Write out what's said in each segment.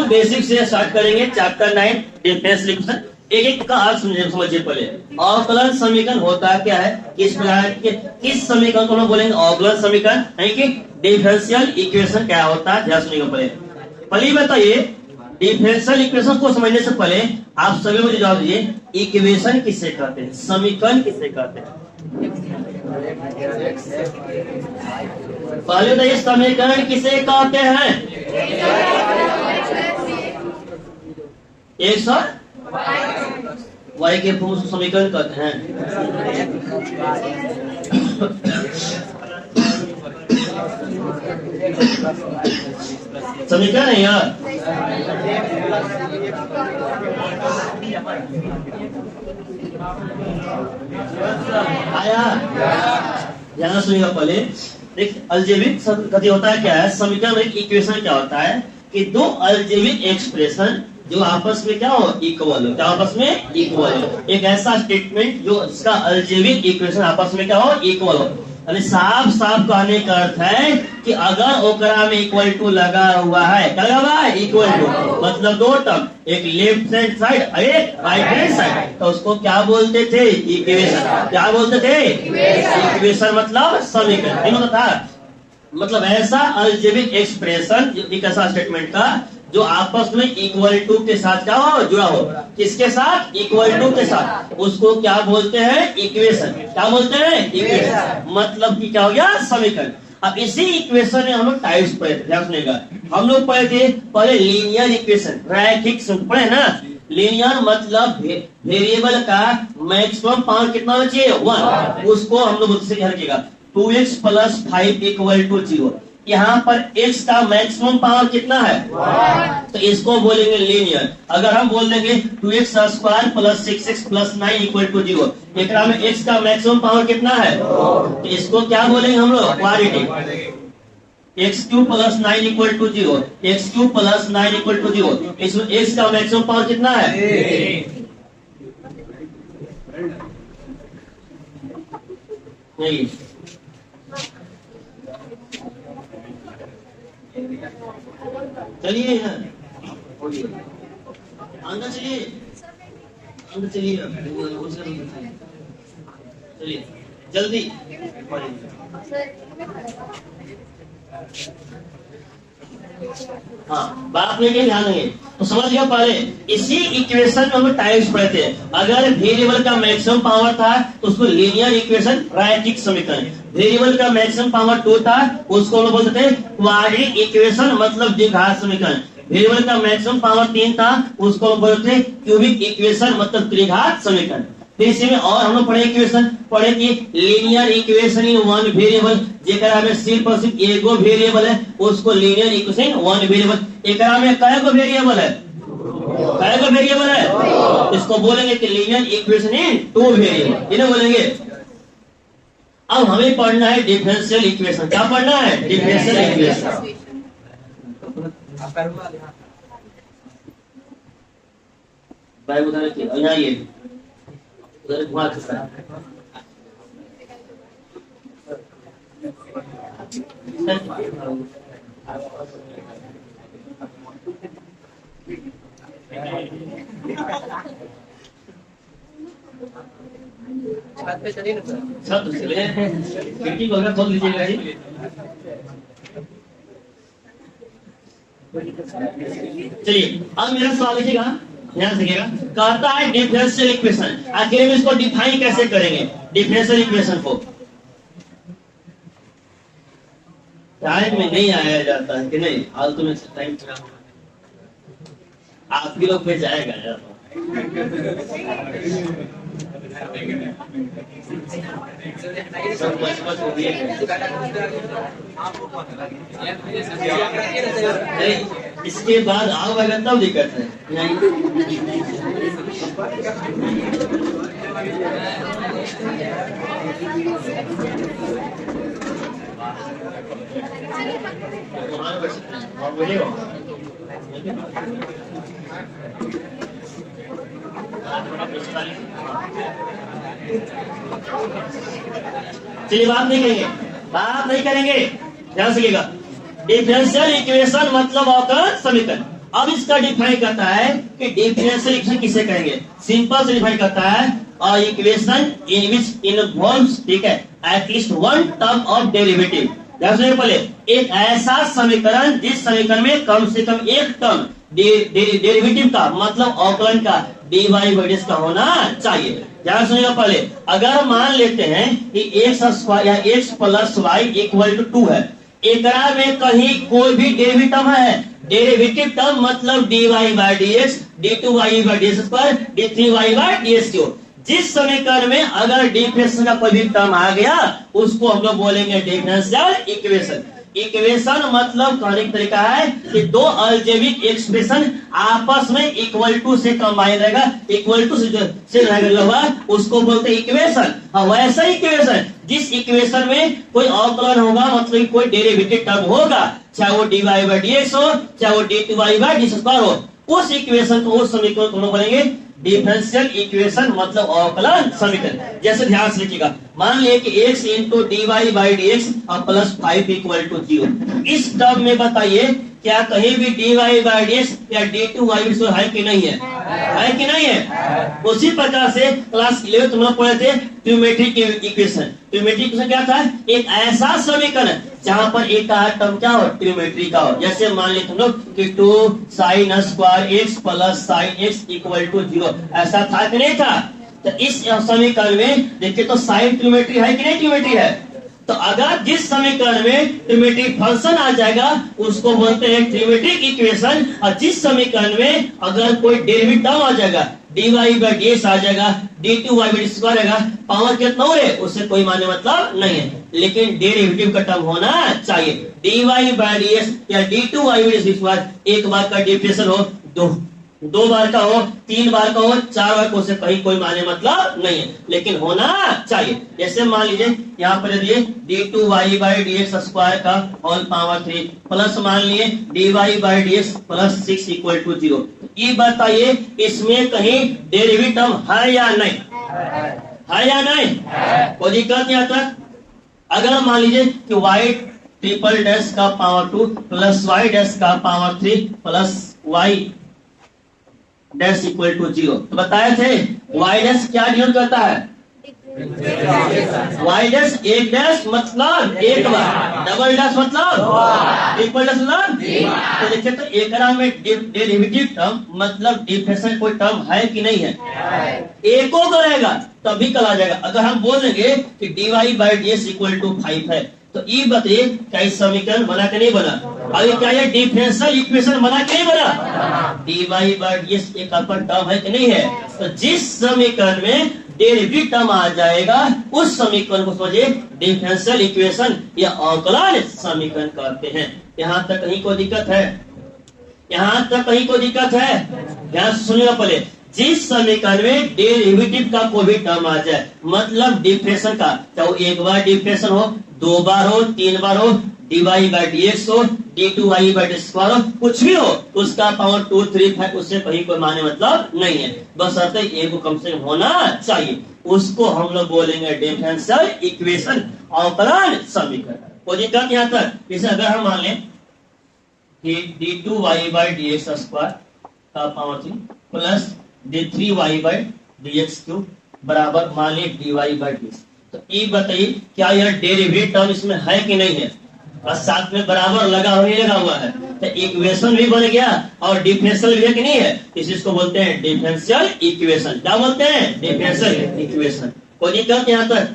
Basic से start करेंगे। Chapter 9 differential equation, एक एक का अर्थ समझिए पहले। अवकलन समीकरण होता क्या है, किस प्रकार के, किस समीकरण को हम बोलेंगे अवकलन समीकरण, यानी कि डिफरेंशियल इक्वेशन क्या होता है, ध्यान सुनिएगा पहले। पहले बताइए डिफरेंशियल इक्वेशन को समझने से पहले आप सभी मुझे जवाब दीजिए, इक्वेशन किसे कहते हैं, समीकरण किसे कहते हैं। पहले बताइए समीकरण किसे कहते हैं। एक सर वाई के फॉर्म से समीकरण कहते हैं। समीकरण है यार, आया ध्यान सुनिएगा पहले। देख अलजेब्रिक गति होता है क्या है, समीकरण में इक्वेशन क्या होता है कि दो अलजेब्रिक एक्सप्रेशन जो आपस में क्या हो, इक्वल हो, क्या आपस में इक्वल हो। एक ऐसा स्टेटमेंट जो इसका अलजेब्रिक इक्वेशन आपस में क्या हो, इक्वल हो। यानी साफ साफ कहने का अर्थ है कि अगर ओकरा में इक्वल टू लगा हुआ है, क्या लगा हुआ है, इक्वल टू, मतलब दो टर्म, एक लेफ्ट हैंड साइड एक राइट हैंड साइड, तो उसको क्या बोलते थे, इक्वेशन। क्या बोलते थे, इक्वेशन मतलब समीकरण। तीनों था मतलब ऐसा अलजेब्रिक एक्सप्रेशन, एक ऐसा स्टेटमेंट का जो आपस में इक्वल टू के साथ क्या हो, जुड़ा हो। किसके साथ, इक्वल टू के साथ, उसको क्या बोलते हैं, इक्वेशन। क्या बोलते हैं, इक्वेशन। मतलब कि क्या हो गया, समीकरण। अब इसी इक्वेशन में हम लोग टाइप्स पढ़े थे, ध्यान सुनिएगा। हम लोग पढ़े थे पहले लीनियर इक्वेशन, रैखिक पढ़े ना। लीनियर मतलब वेरिएबल का मैक्सिमम पावर कितना होना चाहिए, 1। उसको हम लोग उससे ध्यान रखिएगा, 2x + 5 = 0। यहाँ पर x का मैक्सिमम पावर कितना है, 1। तो इसको बोलेंगे लीनियर। अगर हम बोल देंगे 2x² + 6x + 9 = 0, एक में x का मैक्सिमम पावर कितना है, तो इसको क्या बोलेंगे हम लोग, क्वाड्रेटिक। x³ + 9 = 0, x³ + 9 = 0, इसमें x का मैक्सिमम पावर कितना है, नहीं। चलिए अंदर चलिए, अंदर चलिए, चलिए जल्दी। हाँ बात में ध्यान देंगे तो समझ गया। पहले इसी इक्वेशन में हम टाइप्स पढ़े थे। अगर वेरिएबल का मैक्सिमम पावर था तो उसको लीनियर इक्वेशन, रैखिक समीकरण। वेरिएबल का मैक्सिमम पावर 2 था, उसको हम बोलते थे क्वाड्रेटिक इक्वेशन, मतलब द्विघात समीकरण। वेरिएबल का मैक्सिमम पावर 3 था, उसको हम बोलते थे क्यूबिक इक्वेशन, मतलब त्रिघात समीकरण। फिर इसी में और हम लोग पढ़े इक्वेशन, पढ़े कि linear equation in one variable, जेकरा में सिर्फ और सिर्फ एगो वेरिएबल है, उसको लीनियर इक्वेशन वन वेरिएबल। एकरा में कयगो वेरिएबल है, कयगो वेरिएबल है, इसको बोलेंगे कि लीनियर इक्वेशन इन 2 वेरिएबल, इन्हें बोलेंगे। अब हमें पढ़ना है डिफरेंशियल इक्वेशन। क्या पढ़ना है, डिफरेंशियल इक्वेशन। बैग उधर रखिए, यहाँ ये उधर घुमा सकता है। छत पे चलिए ना, छत चलिए, खिड़की वगैरह खोल लीजिएगा जी। चलिए अब मेरा सवाल लिखिएगा, ध्यान रखिएगा। कहता है डिफरेंशियल इक्वेशन, आखिर में इसको डिफाइन कैसे करेंगे, डिफरेंशियल इक्वेशन को। टाइम में नहीं आया जाता है कि नहीं, फालतू में टाइम आप भी लोग पे जाएगा यार। इसके बाद आओगे तब दिक्कत है, चलिए बात नहीं करेंगे, बात नहीं करेंगे, ध्यान रखिएगा। डिफरेंशियल इक्वेशन मतलब अवकलन समीकरण। अब इसका डिफाइन करता है कि डिफरेंशियल इक्वेशन किसे कहेंगे। सिंपल से डिफाइन करता है इक्वेशन इन विच इन्वॉल्व्स, ठीक है, at least one term of derivative. पहले एक ऐसा समीकरण जिस समीकरण में कम से कम एक टर्म डेरिवेटिव का मतलब अवकलन का dy बाई dx का होना चाहिए। ध्यान सुनिएगा पहले, अगर मान लेते हैं कि एक्स स्क्वायर या X plus Y equal to 2 है, एकरा में कहीं कोई भी डेरिवेटिव टर्म है, डेरिवेटिव टर्म मतलब dy by dx, d2y by dx square, d3y by dx cube. जिस समीकरण में अगर डिफरेंशियल का कोई भी टर्म आ गया उसको हम लोग बोलेंगे डिफरेंशियल इक्वेशन। इक्वेशन मतलब कहने का तरीका है कि दो अलजेब्रिक एक्सप्रेशन आपस में इक्वल टू से कंबाइन रहेगा, इक्वल टू से रहेगा, उसको बोलते हैं इक्वेशन। हाँ, वैसा इक्वेशन जिस इक्वेशन में कोई अवकलन होगा मतलब कोई डेरिवेटिव टर्म होगा, चाहे वो dy बाई dx हो, चाहे वो d2y बाई dx स्क्वायर हो, उस इक्वेशन को, उस समीकरण को बोलेंगे डिफरेंशियल इक्वेशन मतलब अवकलन समीकरण। जैसे ध्यान से लिखिएगा, मान लिया कि x into dy by dx और प्लस 5 इक्वल टू 0। इस टर्म में बताइए क्या कहीं भी dy बाई dx या d2y है कि नहीं है? है कि नहीं है? उसी प्रकार से क्लास 11 तुम लोग पढ़े थे ट्रिग्नोमेट्रिक इक्वेशन। ट्रिग्नोमेट्रिक इक्वेशन क्या था? एक ऐसा समीकरण जहां पर एक का टर्म क्या हो, ट्रिग्नोमेट्री का हो। जैसे मान ली तुम लोग कि 2 sin square x plus sin x equal to 0, ऐसा था कि नहीं था? तो इस समीकरण में देखिए तो साइन ट्रिग्नोमेट्री है कि नहीं ट्रिग्नोमेट्री है? तो अगर जिस समीकरण में ट्रिग्नोमेट्रिक फंक्शन आ जाएगा उसको बोलते हैं ट्रिग्नोमेट्रिक इक्वेशन। और जिस समीकरण में अगर कोई डेरिवेटिव टर्म आ जाएगा, dy बाई dx आ जाएगा, d2y बाई dx स्क्वायर आएगा, पावर कितना हो रहे उससे कोई माने मतलब नहीं है, लेकिन डेरिवेटिव का टर्म होना चाहिए। dy बाई dx या d2y बाई dx स्क्वायर एक बार का डिफरेंशियल हो, दो बार का हो, 3 बार का हो, 4 बार का, उसे कहीं कोई माने मतलब नहीं है, लेकिन होना चाहिए। जैसे मान लीजिए यहाँ पर दिए d2y बाई dx स्क्वायर का होल पावर 3 प्लस मान लिए dy by dx plus 6 equal to 0। ये बताइए इसमें कहीं डेरिवेटिव टर्म है या नहीं? है या नहीं? कोई दिक्कत यहाँ तक? अगर मान लीजिए कि y ट्रिपल डैश का पावर 2 प्लस y डैश का power 3 plus y dash equal to 0, तो बताए थे y डैश क्या डिनोट करता है? y डैश एक डैश मतलब एक बार, डबल डैश मतलब ट्रिपल डैश मतलब। तो देखिए तो एकरा में डेरिवेटिव टर्म मतलब डिफरेंशियल कोई टर्म है कि नहीं है? एको करेगा तभी कल आ जाएगा। अगर हम बोलेंगे कि dy by dx equal to 5 है, तो ये बताइए क्या इस समीकरण बना के नहीं बना? अभी क्या ये डिफरेंशियल इक्वेशन बना के नहीं बना? dy बाई dx एक अपर टर्म है कि नहीं है? तो जिस समीकरण में डेरिवेटिव टर्म आ जाएगा उस समीकरण को समझिए डिफरेंशियल इक्वेशन या अवकलन समीकरण कहते हैं। यहाँ तक कहीं कोई दिक्कत है? यहाँ तक कहीं कोई दिक्कत है? ध्यान सुनिएगा पहले, जिस समीकरण में डेरिवेटिव का कोई भी टर्म आ जाए मतलब डिफरेंशियल का, चाहे वो एक बार डिफरेंशियल हो, 2 बार हो, 3 बार हो, dy बाई dx हो, d2y बाई dx स्क्वायर हो, कुछ भी हो, उसका पावर 2, 3, 5 उससे कहीं कोई माने मतलब नहीं है, बस अतः एक को कम से कम होना चाहिए। उसको हम लोग बोलेंगे डिफरेंशियल इक्वेशन अवकलन समीकरण। कोई दिक्कत यहाँ तक? जैसे अगर हम मान लें कि d2y बाई dx स्क्वायर का power 3 plus d3y by dx cube बराबर मान लिया dy बाई dx, तो ये बताइए क्या यह डेरिवेटिव टर्म इसमें है कि नहीं है? और साथ में बराबर लगा हुआ है, तो इक्वेशन भी बन गया और डिफरेंशियल भी है कि नहीं है? इसको बोलते हैं डिफरेंशियल इक्वेशन। क्या बोलते हैं? Differential equation. कोई दिक्कत यहाँ तक?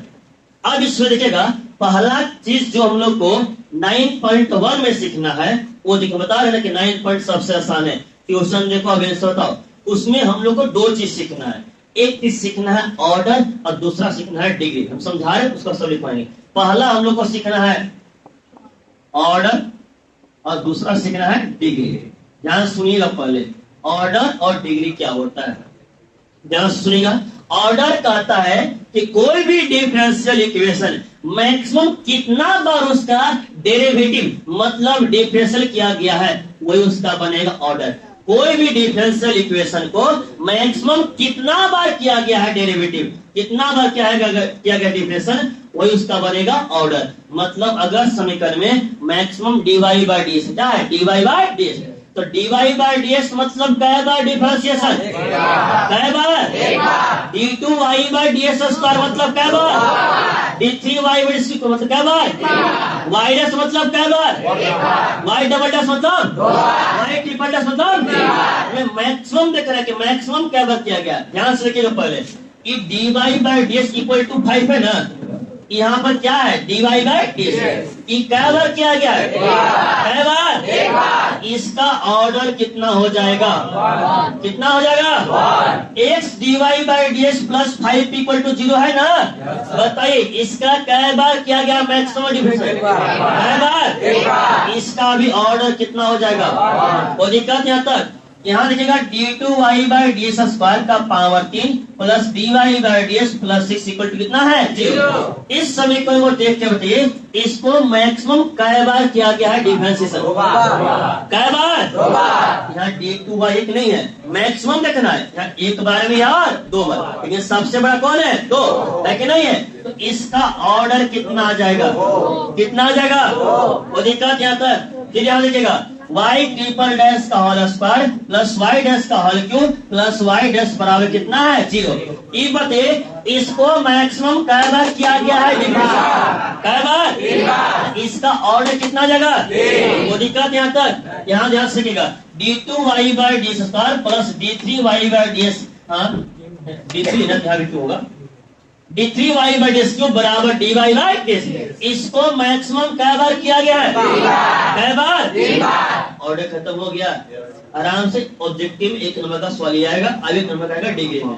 अब इसमें देखिएगा पहला चीज जो हम लोग को 9.1 में सीखना है वो देखो बता रहे ना कि 9 पॉइंट सबसे आसान है। क्वेश्चन देखो अब बताओ, उसमें हम लोग को 2 चीज सीखना है। एक चीज सीखना है ऑर्डर और दूसरा सीखना है डिग्री। हम समझा रहे उसको सब लिख पाएंगे। पहला हम लोग को सीखना है ऑर्डर और दूसरा सीखना है डिग्री। ध्यान सुनिएगा पहले, ऑर्डर और डिग्री क्या होता है ध्यान सुनिएगा। ऑर्डर कहता है कि कोई भी डिफरेंशियल इक्वेशन मैक्सिमम कितना बार उसका डेरिवेटिव मतलब डिफरेंशियल किया गया है वही उसका बनेगा ऑर्डर। कोई भी डिफरेंशियल इक्वेशन को मैक्सिमम कितना बार किया गया है डेरिवेटिव, कितना बार किया गया डिफरेंशियल, वही उसका बनेगा ऑर्डर। मतलब अगर समीकरण में मैक्सिमम dy बाई dx क्या है, dy बाई dx, तो dy बाय dx मतलब कै बार डिफरेंशिएशन, कै बार, d2y बाय ds स्क्वायर मतलब कै बार, d3y बाय ds मतलब कै बार, y डैश मतलब कै बार, y डबल डैश मतलब, y ट्रिपल डैश मतलब मैक्सिमम देख रहे हैं कि मैक्सिमम कै बार किया गया। ध्यान से देखिएगा पहले कि dy by ds equal to 5 है ना, यहाँ पर क्या है dy बाय ds, कै बार किया गया है, कै बार, इसका ऑर्डर कितना हो जाएगा, कितना हो जाएगा, x dy by ds plus 5 equal to 0 है ना, बताइए इसका कै बार किया गया मैक्सिमम डिफरेंस, कै बार, इसका भी ऑर्डर कितना हो जाएगा। वो दिक्कत यहाँ तक, यहाँ देखिएगा d2y बाय ds स्क्वायर का power 3 plus dy by ds plus 6 equal to कितना है 0। इस समीकरण को देख के बताइए इसको मैक्सिमम कै बार किया गया है डिफरेंशिएशन, कै बार, यहाँ d2y एक नहीं है, मैक्सिमम देखना है, यहाँ एक बार में यार 2 बार, लेकिन सबसे बड़ा कौन है 2 है कि नहीं है, तो इसका ऑर्डर कितना आ जाएगा, कितना आ जाएगा, वो दिक्कत यहाँ तक। फिर यहाँ देखिएगा y ट्रिपल डैश का whole square plus y dash का whole cube plus y dash बराबर कितना है 0। ये बताइए इसको मैक्सिमम कै बार किया गया है, कै बार, इसका ऑर्डर कितना जगह, वो दिक्कत यहाँ तक। यहाँ ध्यान से रखिएगा d2y by ds square plus d3y by ds, हाँ d3 ना यहाँ भी क्यों होगा, d3y बाय ds क्यूब बराबर dy बाय ds, इसको मैक्सिमम कै बार किया गया है, कै बार, ऑर्डर खत्म हो गया। आराम से ऑब्जेक्टिव 1 नंबर का सवाल आएगा, अब 1 नंबर का आएगा डिग्री में,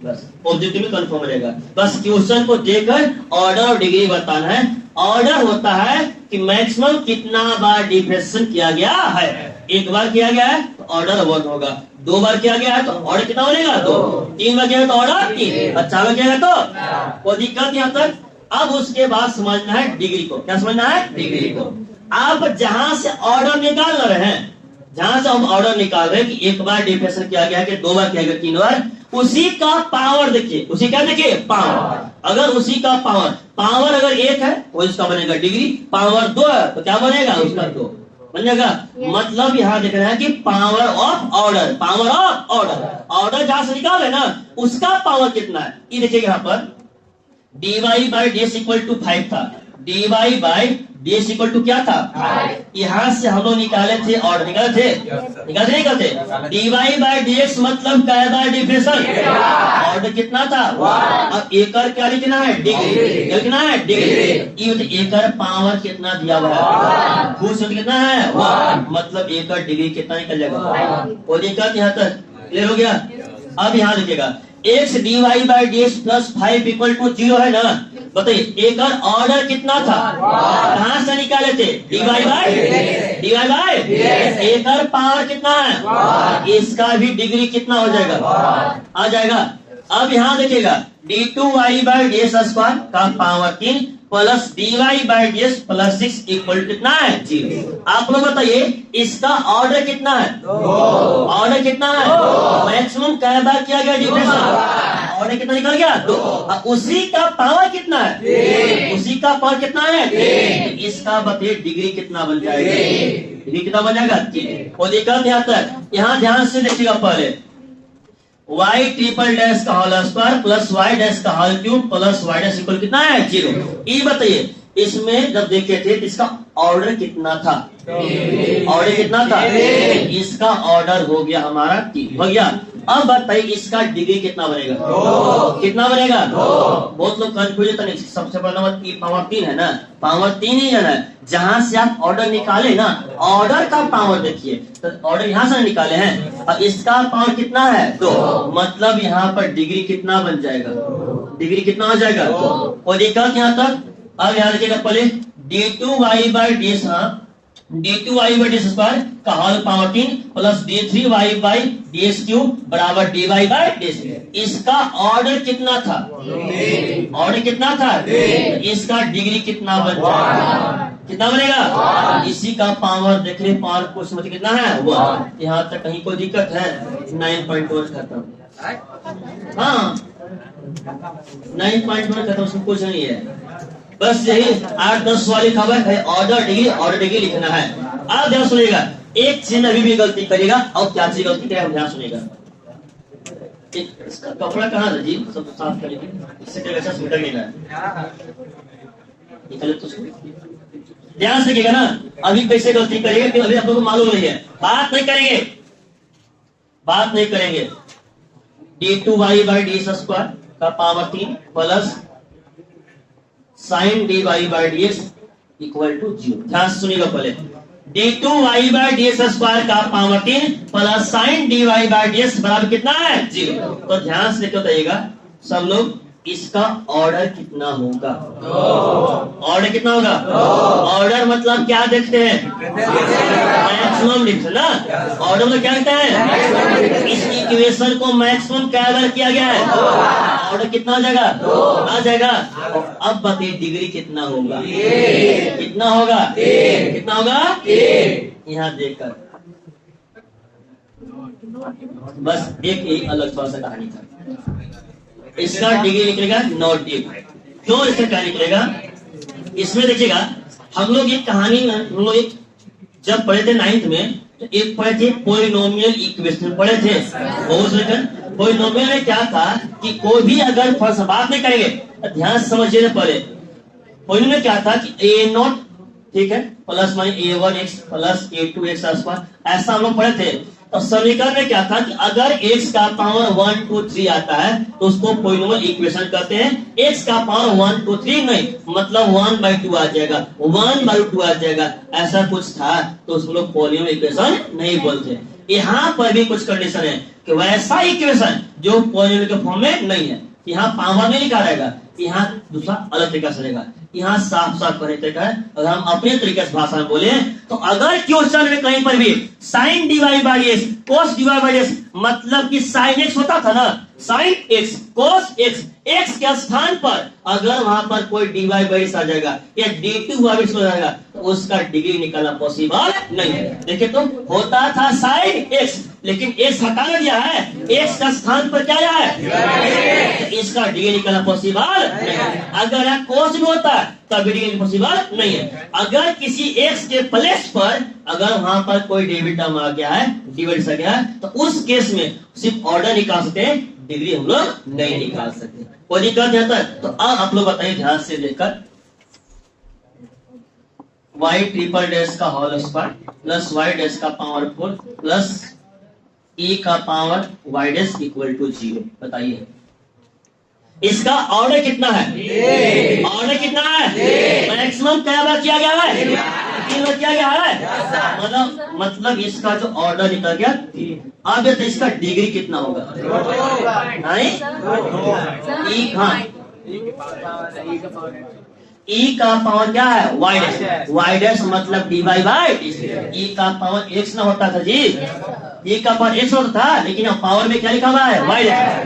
बस ऑब्जेक्टिव में कंफर्म रहेगा। बस क्वेश्चन को देखकर ऑर्डर और डिग्री बताना है। ऑर्डर होता है कि मैक्सिमम कितना बार डिफरेंशिएशन किया गया है, एक बार किया गया है तो ऑर्डर 1 होगा, 2 बार किया गया है तो ऑर्डर कितना बनेगा 2, 3 बार किया है तो ऑर्डर 3, और 4 बार किया है तो कोई दिक्कत यहाँ तक। अब उसके बाद समझना है डिग्री को, क्या समझना है डिग्री को। आप जहां से ऑर्डर निकाल रहे हैं, जहां से हम ऑर्डर निकाल रहे हैं कि एक बार डिफरेंशिएशन किया गया है कि 2 बार किया गया 3 बार, उसी का पावर देखिए, उसी क्या देखिए पावर, अगर उसी का पावर अगर 1 है तो इसका बनेगा डिग्री, पावर 2 है तो क्या बनेगा उसका 2 बन जाएगा। मतलब यहाँ देख रहे हैं कि power of order, power of order, order जहां से निकाल है ना उसका पावर कितना है। ये देखिए यहाँ पर dy by ds equal to 5 था, dy by ds equal to क्या था, यहाँ से हम लोग निकाले थे ऑर्डर, निकाले थे नहीं करते, dy बाय dx मतलब कै बार डिफरेंशिएशन, ऑर्डर कितना था, अब एकड़ क्या लिखना है डिग्री, लिखना है डिग्री, ये एकड़ पावर कितना दिया हुआ है, घूस कितना है 1, मतलब एकड़ डिग्री कितना निकल जाएगा। कोई दिक्कत यहाँ तक क्लियर हो गया। अब यहाँ देखिएगा x dy by ds plus 5 equal to 0 है ना, बताइए एक ऑर्डर कितना था, कहां से निकाले थे dy बाय एक पावर कितना है, इसका भी डिग्री कितना हो जाएगा आ जाएगा। अब यहाँ देखिएगा d2y बाय ds स्क्वायर का power 3 plus dy by ds plus 6 equal कितना है 0। आप लोग बताइए इसका ऑर्डर कितना है, ऑर्डर कितना है, मैक्सिमम कै बार किया गया डिफरेंशिएशन, ऑर्डर कितना निकल गया 2, उसी का पावर कितना है, उसी का पावर कितना है, इसका बताइए डिग्री कितना बन जाएगा, डिग्री कितना बन जाएगा 3। और दिक्कत यहाँ तक, यहाँ ध्यान से देखिएगा पहले y ट्रिपल डैश का whole square plus y dash का whole cube plus y dash equal कितना है 0। ये बताइए इसमें जब देखे थे इसका ऑर्डर कितना था, ऑर्डर कितना था, इसका ऑर्डर हो गया हमारा 3 हो गया। अब बताइए इसका डिग्री कितना बनेगा, कितना बनेगा, बहुत लोग कंफ्यूज होते हैं। सबसे पहला बात पावर 3 है ना, पावर 3 ही जाना है, जहां से आप ऑर्डर निकाले ना ऑर्डर का पावर देखिए, तो ऑर्डर यहाँ से निकाले हैं और इसका पावर कितना है 2, मतलब यहाँ पर डिग्री कितना बन जाएगा, डिग्री कितना हो जाएगा। कोई दिक्कत यहाँ तक। अब यहाँ देखिएगा पहले d2y by ds, d2y by ds square का whole power 3 plus d3y by ds cube बराबर dy बाय ds, इसका ऑर्डर कितना था, ऑर्डर कितना था, इसका डिग्री कितना बन जाएगा, कितना बनेगा, इसी का पावर देख रहे, पावर को समझ कितना है 1। यहाँ तक कहीं कोई दिक्कत है 9.1 खत्म, हाँ 9.1 खत्म, उसमें कुछ नहीं है, बस यही 8-10 वाली खबर है, ऑर्डर डिग्री लिखना है। अब ध्यान सुनिएगा एक चीज में अभी भी गलती करेगा, और क्या चीज गलती करेगा ध्यान सुनेगा। इसका कपड़ा कहाँ था जी, सब साफ करेंगे, इससे क्या अच्छा सुधर नहीं रहा है, तो ध्यान से ना अभी कैसे गलती करेंगे कि अभी आप लोगों को मालूम नहीं है, बात नहीं करेंगे। d2y/dx² का power 3 plus sin dy/dx equal to 0। ध्यान से सुनिएगा पहले, d2y/dx² का पावर 3 प्लस sin dy/dx बराबर कितना है 0। तो ध्यान से बताइएगा सब लोग, इसका ऑर्डर कितना होगा? ऑर्डर कितना होगा? ऑर्डर मतलब क्या देखते हैं? मैक्सिमम लिखते ना। ऑर्डर मतलब क्या कहते हैं? इस इक्वेशन को मैक्सिमम क्या बार किया गया है? ऑर्डर कितना आ जाएगा? आ जाएगा। अब बताइए डिग्री कितना होगा? कितना होगा? कितना होगा? यहाँ देखकर बस एक अलग थोड़ा सा कहानी था। इसका डिग्री निकलेगा नॉट डी। क्यों इसका क्या निकलेगा? इसमें देखिएगा, हम लोग एक कहानी में हम लोग एक जब पढ़े थे 9th में, तो एक पढ़े थे पॉलिनोमियल इक्वेशन पढ़े थे। पॉलिनोमियल में क्या था कि कोई भी अगर फर्स्ट बात नहीं करेंगे तो ध्यान से समझिए पहले। पॉलिनोमियल में क्या था कि a0 ठीक है प्लस a1x प्लस a2x आसपास, ऐसा हम लोग पढ़े थे। तो समीकरण में क्या था कि अगर x का पावर 1 2 3 आता है तो उसको पॉलिनोमियल इक्वेशन कहते हैं। x का पावर 1 2 3 नहीं, मतलब 1/2 आ जाएगा, 1/2 आ जाएगा, ऐसा कुछ था तो उसको लोग पॉलिनोमियल इक्वेशन नहीं बोलते। यहाँ पर भी कुछ कंडीशन है कि वैसा इक्वेशन जो पॉलिनोमियल के फॉर्म में नहीं है, यहाँ पावर नहीं लिखा रहेगा, यहाँ दूसरा अलग तरीका से रहेगा। यहाँ साफ साफ तरीका है। अगर हम अपने तरीके से भाषा में बोले तो अगर क्वेश्चन में कहीं पर भी साइन dy/x cos dy/x मतलब कि साइन x होता था ना, sign x cos x, x के स्थान पर अगर वहां पर कोई dy/x आ जाएगा या d2/x हो जाएगा तो उसका डिग्री निकालना पॉसिबल नहीं है। देखिए तो होता था साइन x, लेकिन x हटा दिया है, x का स्थान पर क्या आया है? इसका डिग्री निकालना पॉसिबल नहीं है। अगर यहाँ cos भी होता है तब डिग्री पॉसिबल नहीं है। अगर किसी x के प्लेस पर अगर वहां पर कोई डेबिट टर्म आ गया है, डिवाइड आ गया है, तो उस केस में सिर्फ ऑर्डर निकाल सकते हैं, डिग्री हम लोग नहीं निकाल सकते। कोई दिक्कत जाता है तो अब आप लोग बताइए ध्यान से लेकर, y∭ का होल स्क्वायर प्लस y' का पावर 4 प्लस e का पावर y' इक्वल टू 0। बताइए इसका ऑर्डर कितना है? ऑर्डर कितना है? मैक्सिमम क्या बार किया गया है? 3 बार किया गया है। मतलब इसका जो ऑर्डर निकल गया 3। अब इसका डिग्री कितना होगा? e का पावर क्या है? y' मतलब dy/dx। e का पावर x ना होता था जी, e का पावर x होता था, लेकिन अब पावर में क्या लिखा हुआ है?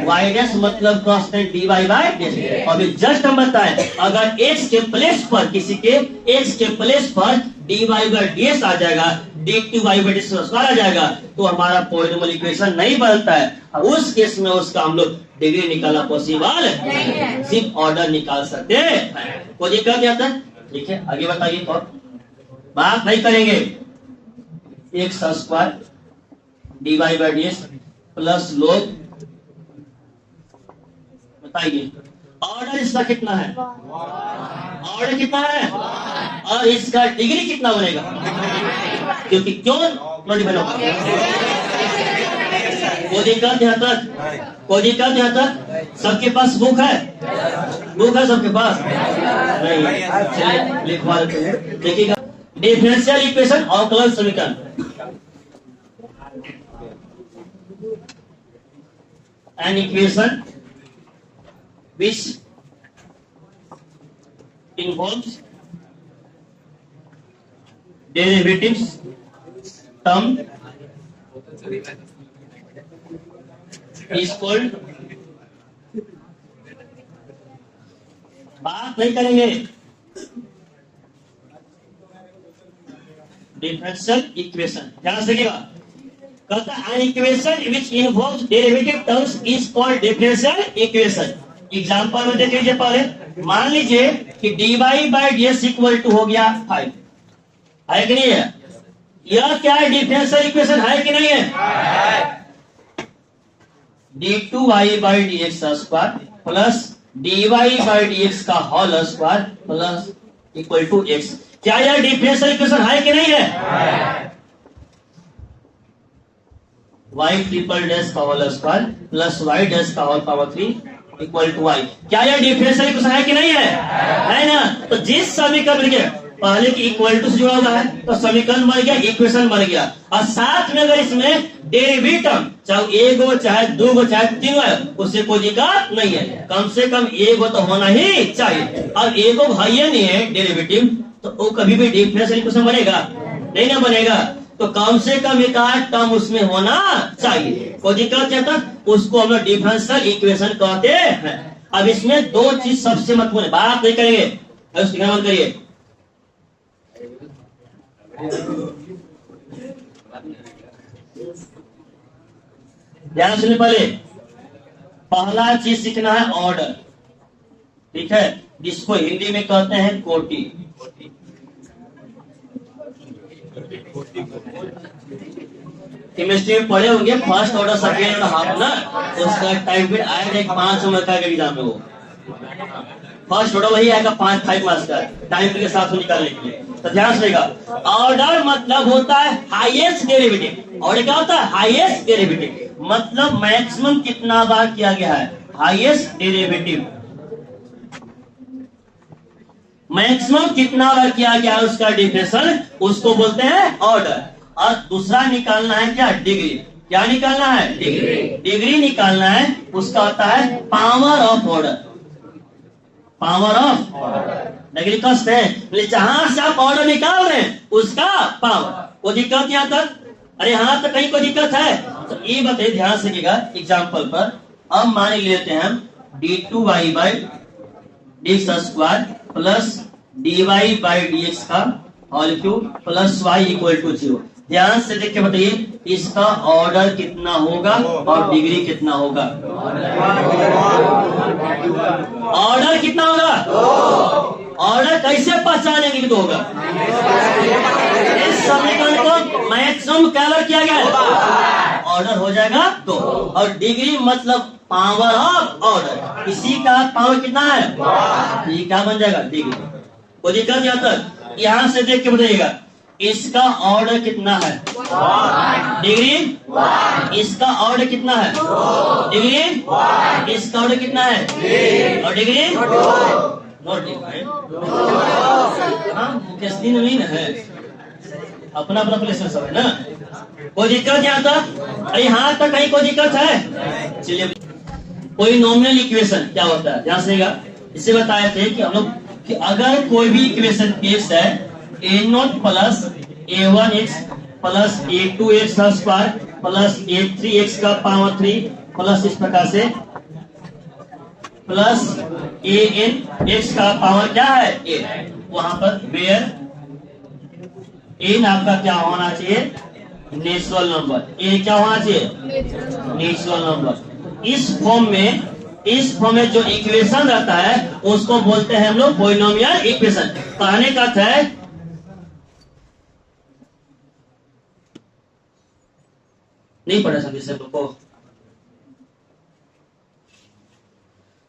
y' मतलब कांस्टेंट dy/dx। अभी जस्ट हम बताएं, अगर x के प्लेस पर किसी के x के प्लेस पर dy/dx आ जाएगा, d2y/dx² आ जाएगा, तो हमारा पॉलिनोमियल इक्वेशन नहीं बनता है। उस केस में उसका हम लोग डिग्री निकालना पॉसिबल है, सिर्फ ऑर्डर निकाल सकते हैं। कोई दिक्कत नहीं आता? ठीक है आगे बताइए। और बात नहीं करेंगे x² dy/dx प्लस log, बताइए ऑर्डर इसका कितना है? ऑर्डर कितना है? और इसका डिग्री कितना बनेगा? क्योंकि क्यों मल्टीपल होगा? कोई दिक्कत यहाँ तक? कोई दिक्कत यहाँ तक? सबके पास बुक है? बुक है सबके पास? नहीं, चलिए लिखवा लेते हैं। देखिएगा डिफरेंशियल इक्वेशन और अवकलन समीकरण, an equation which involves derivatives term is called, बात नहीं करेंगे, डिफरेंशियल इक्वेशन। ध्यान से देखिएगा, कहता है an equation which involves derivative terms is called differential equation। Example में देख लीजिए पहले, मान लीजिए कि dy/dx इक्वल टू हो गया 5, है कि नहीं है? यह क्या है, डिफरेंशियल इक्वेशन है कि नहीं है? d2y by d x square plus dy by d x का whole square plus equal to x. क्या यह डिफरेंशियल इक्वेशन है कि नहीं है? y ट्रिपल डैश का whole square plus y dash का whole power 3 equal to y। क्या यह डिफरेंशियल इक्वेशन है कि नहीं है? है ना? तो जिस समीकरण के पहले की इक्वल टू से जुड़ा हुआ है तो समीकरण बन गया, इक्वेशन बन गया, और साथ में अगर इसमें डेरिवेटिव चाहे एक हो चाहे दो हो चाहे तीन हो उससे कोई दिक्कत नहीं है, कम से कम एक हो तो होना ही चाहिए। और एक हो भाई नहीं है डेरिवेटिव तो वो कभी भी डिफरेंशियल इक्वेशन बनेगा नहीं ना बनेगा, तो कम से कम एक आध टर्म उसमें होना चाहिए। कोई दिक्कत नहीं था, उसको हम लोग डिफरेंशियल इक्वेशन कहते हैं। अब इसमें दो चीज सबसे महत्वपूर्ण है, बात नहीं करेंगे, मत करिए। ध्यान सुनिए, पहला चीज सीखना है ऑर्डर, ठीक है, जिसको हिंदी में कहते हैं कोटि। केमिस्ट्री में पढ़े होंगे first order second order half ना, उसका टाइम पीरियड आएगा 5 नंबर का एग्जाम में। वो फर्स्ट ऑर्डर वही आएगा 5 मार्क्स का टाइम पीरियड के साथ निकालने के लिए। तो ध्यान रखिएगा, ऑर्डर मतलब होता है हाईएस्ट डेरिवेटिव। ऑर्डर क्या होता है? हाईएस्ट डेरिवेटिव, मतलब मैक्सिमम कितना बार किया गया है, हाईएस्ट डेरिवेटिव मैक्सिमम कितना बार किया गया है उसका डिफरेंशियल, उसको बोलते हैं ऑर्डर। और दूसरा निकालना है क्या, डिग्री। क्या निकालना है? डिग्री। डिग्री निकालना है, उसका होता है power of order. Power of order degree कस्ट है, जहां से आप ऑर्डर निकाल रहे हैं उसका पावर। कोई दिक्कत यहाँ तक? अरे यहाँ तक कहीं कोई दिक्कत है? तो ये बताइए, ध्यान से कीजिएगा एग्जाम्पल पर। अब मान लेते हैं हम d2y by d x square plus dy by d x का whole cube plus y equal to 0। ध्यान से देख के बताइए इसका ऑर्डर कितना होगा और डिग्री कितना होगा। ऑर्डर कितना होगा? ऑर्डर कैसे पहचानेंगे कि 2 होगा? इस समीकरण को मैक्सिमम क्या बार किया गया है, ऑर्डर हो जाएगा 2। और डिग्री मतलब पावर ऑफ ऑर्डर, इसी का पावर कितना है, ये क्या बन जाएगा, डिग्री। कोई दिक्कत यहाँ तक? यहाँ से देख के बताइएगा इसका ऑर्डर कितना है, डिग्री। इसका ऑर्डर कितना है, डिग्री। इसका ऑर्डर कितना है, और डिग्री नोट नहीं है, अपना अपना प्लेस सब है ना। कोई दिक्कत यहाँ तक? अरे यहाँ तक कहीं कोई दिक्कत है? चलिए, कोई नॉमिनल इक्वेशन क्या होता है ध्यान से। इससे बताए थे कि हम लोग कि अगर कोई भी इक्वेशन एक्स है a0 plus a1x plus a2x का स्क्वायर प्लस a3x का पावर 3 प्लस इस प्रकार से प्लस an x का पावर क्या है a, वहां पर वेयर n आपका क्या होना चाहिए, नेचुरल नंबर। a क्या होना चाहिए, नेचुरल नंबर। इस फॉर्म में जो इक्वेशन रहता है उसको बोलते हैं हम लोग पॉलिनोमियल इक्वेशन। कहने का अर्थ है नहीं पढ़ा समझे सब को,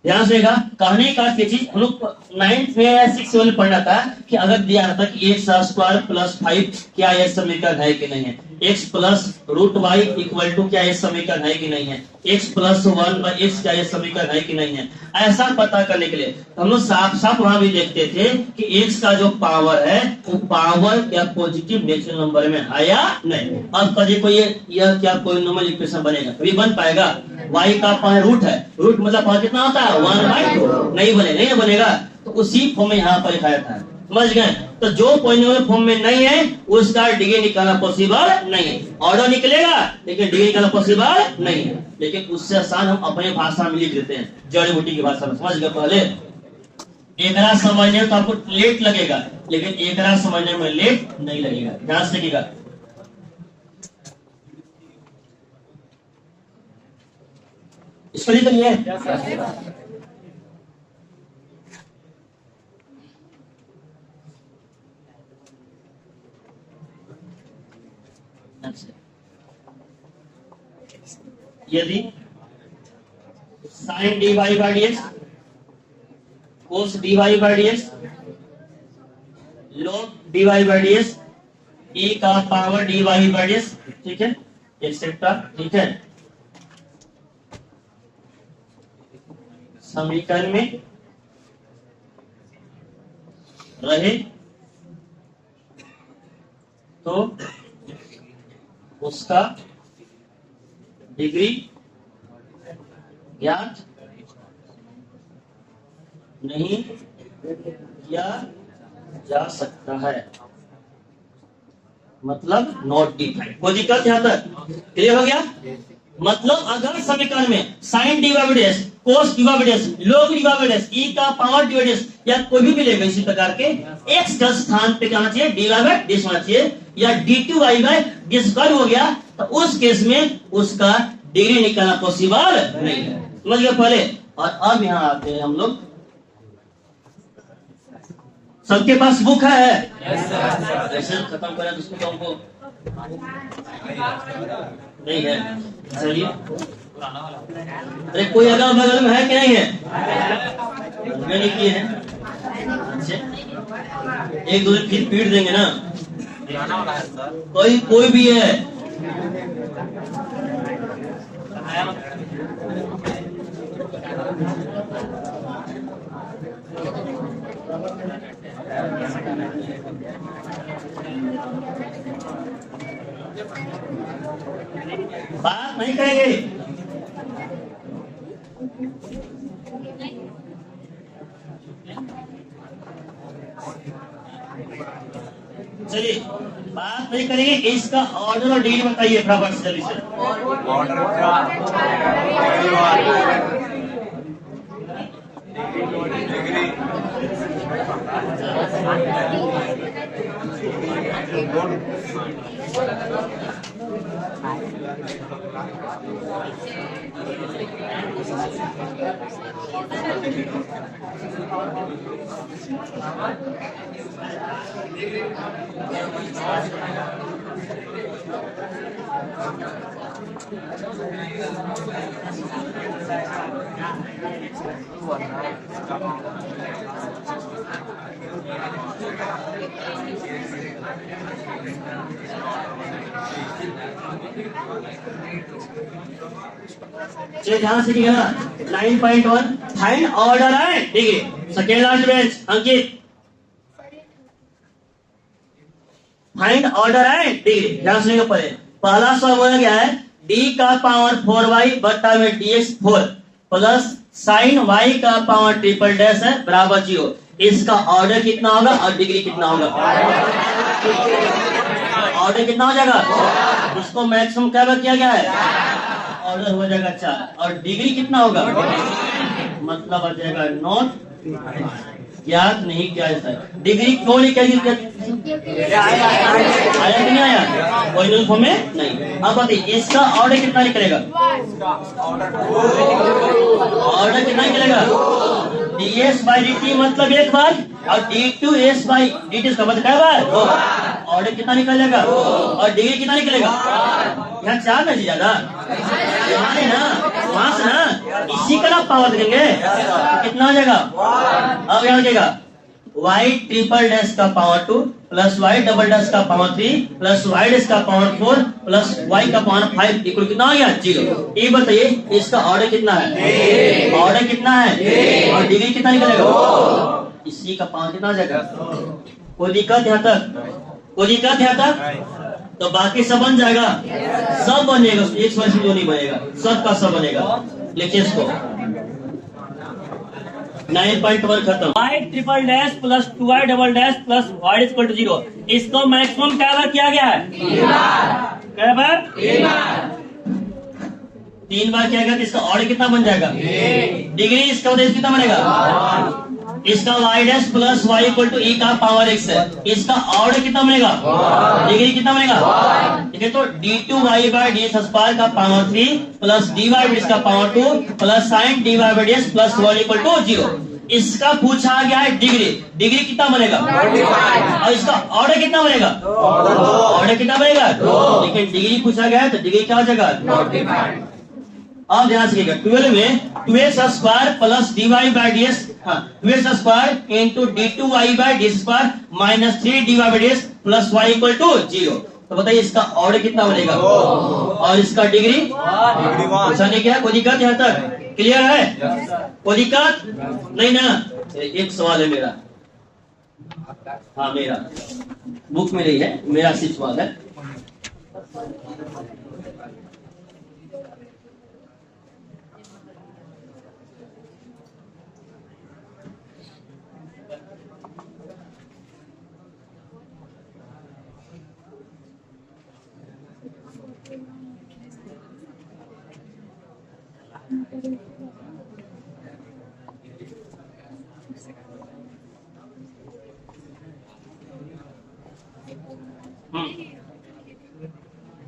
ध्यान से कहने का चीज हम लोग 9th में या 6th में पढ़ना था कि अगर दिया रहता कि एक्स स्क्वायर प्लस 5 क्या यह समीकरण है कि नहीं है, X plus root Y equal to क्या यह समीकरण है कि नहीं है, एक्स प्लस 1 बाई एक्स क्या यह समीकरण है कि नहीं है, ऐसा पता करने के लिए हम लोग साफ साफ वहां भी देखते थे कि एक्स का जो पावर है वो पावर क्या पॉजिटिव नेचुरल नंबर में है या नहीं। अब कभी कोई यह क्या पॉलिनोमियल इक्वेशन बनेगा, कभी बन पाएगा? y का पावर रूट है, रूट मतलब पावर कितना होता है 1/2, नहीं बनेगा। तो उसी फॉर्म में यहाँ पर लिखाया था, समझ गए? तो जो पॉलिनोमियल फॉर्म में नहीं है उसका डिग्री निकालना पॉसिबल नहीं है। ऑर्डर निकलेगा लेकिन डिग्री निकालना पॉसिबल नहीं है। लेकिन उससे आसान हम अपने भाषा में लिख देते हैं, जड़ी बूटी की भाषा में, समझ गए? पहले एकरा समझने में तो आपको लेट लगेगा, लेकिन एकरा समझने में लेट नहीं लगेगा। ध्यान से देखिएगा, इसको लिख लिए। यदि sine dy by ds, cos dy by ds, log dy by ds, e का पावर dy बाई ds, ठीक है, एक्सेट्रा, ठीक है। समीकरण में रहे तो उसका डिग्री ज्ञात नहीं किया जा सकता है, मतलब नॉट डिफाइंड। कोई दिक्कत यहाँ तक क्लियर हो गया? मतलब अगर समीकरण में sine D by ds, cos D by ds, log D by ds, e का पावर डी बाई ds या कोई भी मिलेगा इसी प्रकार के x का स्थान पे क्या होना चाहिए? डी बाई ds होना चाहिए, या d2 y by d square हो गया तो उस केस में उसका डिग्री निकालना पॉसिबल नहीं है। समझ गए पहले? और अब यहाँ आते हैं हम लोग। सबके पास बुक है? ऐसे खत्म करें उसको, हमको नहीं है। चलिए, अरे कोई अगल बगल में है कि नहीं है? नहीं किए हैं। अच्छा, एक दूसरे फिर पीट देंगे ना। कोई भी है? बात नहीं करेंगे। चलिए, बात नहीं करेंगे। इसका ऑर्डर और डिग्री बताइए फटाफट से, जल्दी से। चलिए ध्यान से कीजिएगा। 9.1 फाइंड ऑर्डर है, ठीक है। सेकेंड लास्ट बेंच अंकित, फाइंड ऑर्डर है, ठीक है। ध्यान से पहले पहला सवाल बोला गया है d का पावर 4y बटा में dx 4 प्लस साइन y का पावर ट्रिपल डैश है बराबर 0। इसका ऑर्डर कितना होगा और डिग्री कितना होगा? ऑर्डर कितना हो जाएगा? इसको मैक्सिमम क्या किया गया है? ऑर्डर हो जाएगा 4 और डिग्री कितना होगा? मतलब आ जाएगा नॉट ज्ञात नहीं किया जाता है। डिग्री क्यों नहीं किया? आया कि नहीं आया? ओरिजिनल फॉर्म में नहीं। अब बताइए इसका ऑर्डर कितना निकलेगा? ऑर्डर कितना निकलेगा? ds बाई dt मतलब एक बार, और d2s बाई dt का मतलब क्या बार? ऑर्डर कितना निकलेगा और डिग्री कितना निकलेगा? यहाँ 4 नहीं ज्यादा, यहाँ नहीं ना, वहां से ना इसी का ना पावर देंगे कितना हो जाएगा? अब यहाँ लगेगा y ट्रिपल डैश का power 2 plus y double dash का पावर 3 प्लस y डैश का पावर 4 प्लस y का पावर 5 इक्वल कितना हो गया? 0। ये बताइए इसका ऑर्डर कितना है? ऑर्डर कितना है और डिग्री कितना निकलेगा? इसी का पावर कितना हो जाएगा? कोई दिक्कत यहाँ तक? कोई दिक्कत यहाँ तक? तो बाकी सब बन जाएगा, सब बनेगा। एक सवाल जो नहीं बनेगा सब का सब बनेगा। लिखिए इसको 9.1 खत्म। y triple dash plus 2y double dash plus y equal to 0। इसको मैक्सिमम क्या बार किया गया है? 3 बार। 3 बार किया गया तो इसका ऑर्डर कितना बन जाएगा? डिग्री इसका उद्देश्य कितना बनेगा? इसका y dash plus y equal to e का पावर x है। इसका ऑर्डर कितना बनेगा? डिग्री कितना बनेगा? ठीक है, तो d2y बाई ds स्क्वायर का power 3 plus dy by ds का power 2 plus sine dy by ds plus 1 equal to 0। इसका पूछा गया है डिग्री, डिग्री कितना बनेगा? और इसका ऑर्डर कितना बनेगा? ऑर्डर कितना बनेगा? लेकिन डिग्री पूछा गया है तो डिग्री क्या हो जाएगा? अब ध्यान रखिएगा, 12 में 2x² plus dy by ds, हाँ 2x² into d2y by ds square minus 3dy by ds plus y equal to 0। तो बताइए इसका ऑर्डर कितना बनेगा? और इसका डिग्री पूछा नहीं गया। कोई दिक्कत यहाँ तक? क्लियर है? कोई दिक्कत नहीं ना? एक सवाल है मेरा, हाँ मेरा बुक में नहीं है, मेरा सिर्फ सवाल है।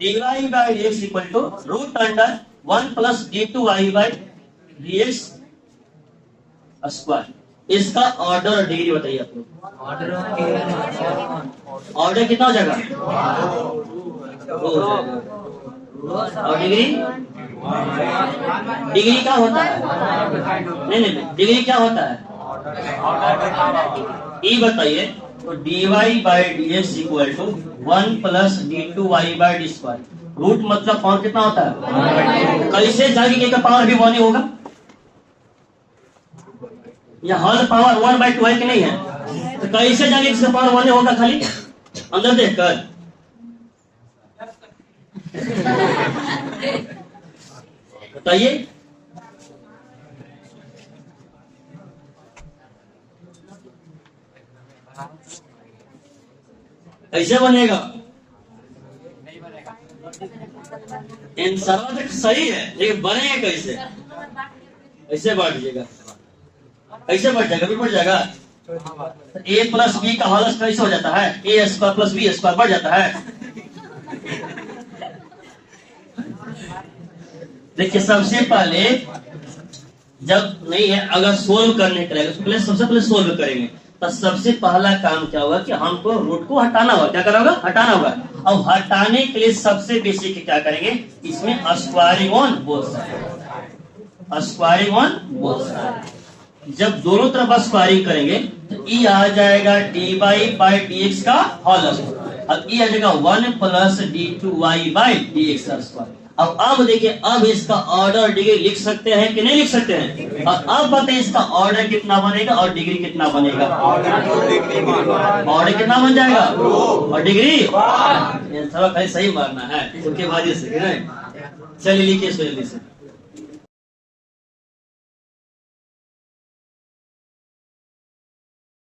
dy by dx equal to root under 1 plus d2y by dx square. इसका ऑर्डर और डिग्री बताइए आप लोग। ऑर्डर कितना हो जाएगा? और डिग्री, डिग्री क्या होता है? नहीं, डिग्री क्या होता है? ई बताइए। तो dy by dx equal to 1 plus d2y by D square. Root मतलब पावर कितना होता है? कैसे जाएगी का पावर भी 1 ही होगा? या हर पावर 1 बाई 2 है कि नहीं है? तो कैसे जाएगी इसका पावर 1 ही होगा खाली अंदर देखकर? बताइए। कैसे बनेगा? आंसर सही है लेकिन बनेगा कैसे? ऐसे बढ़ जाएगा, ऐसे बढ़ जाएगा, भी बढ़ जाएगा। ए प्लस बी का होल कैसे हो जाता है? ए स्क्वायर प्लस बी स्क्वायर बढ़ जाता है। देखिए सबसे पहले जब नहीं है, अगर सोल्व करने के लिए सबसे पहले सोल्व करेंगे तो सबसे पहला काम क्या होगा कि हमको रूट को हटाना होगा। क्या करना होगा? हटाना होगा। अब हटाने के लिए सबसे बेसिक क्या करेंगे? इसमें squaring on both side, squaring on both side. जब दोनों तरफ स्क्वायरिंग करेंगे तो ई आ जाएगा dy बाई dx का होल स्क्वायर। अब ई आ जाएगा 1 प्लस d2y बाई dx का स्क्वायर। अब देखिए, अब इसका ऑर्डर डिग्री लिख सकते हैं कि नहीं लिख सकते हैं? और अब बताइए इसका ऑर्डर कितना बनेगा और डिग्री कितना बनेगा? ऑर्डर कितना बन जाएगा और डिग्री? खाली सही मारना है, उसके बाद से। चलिए लिखिए जल्दी से।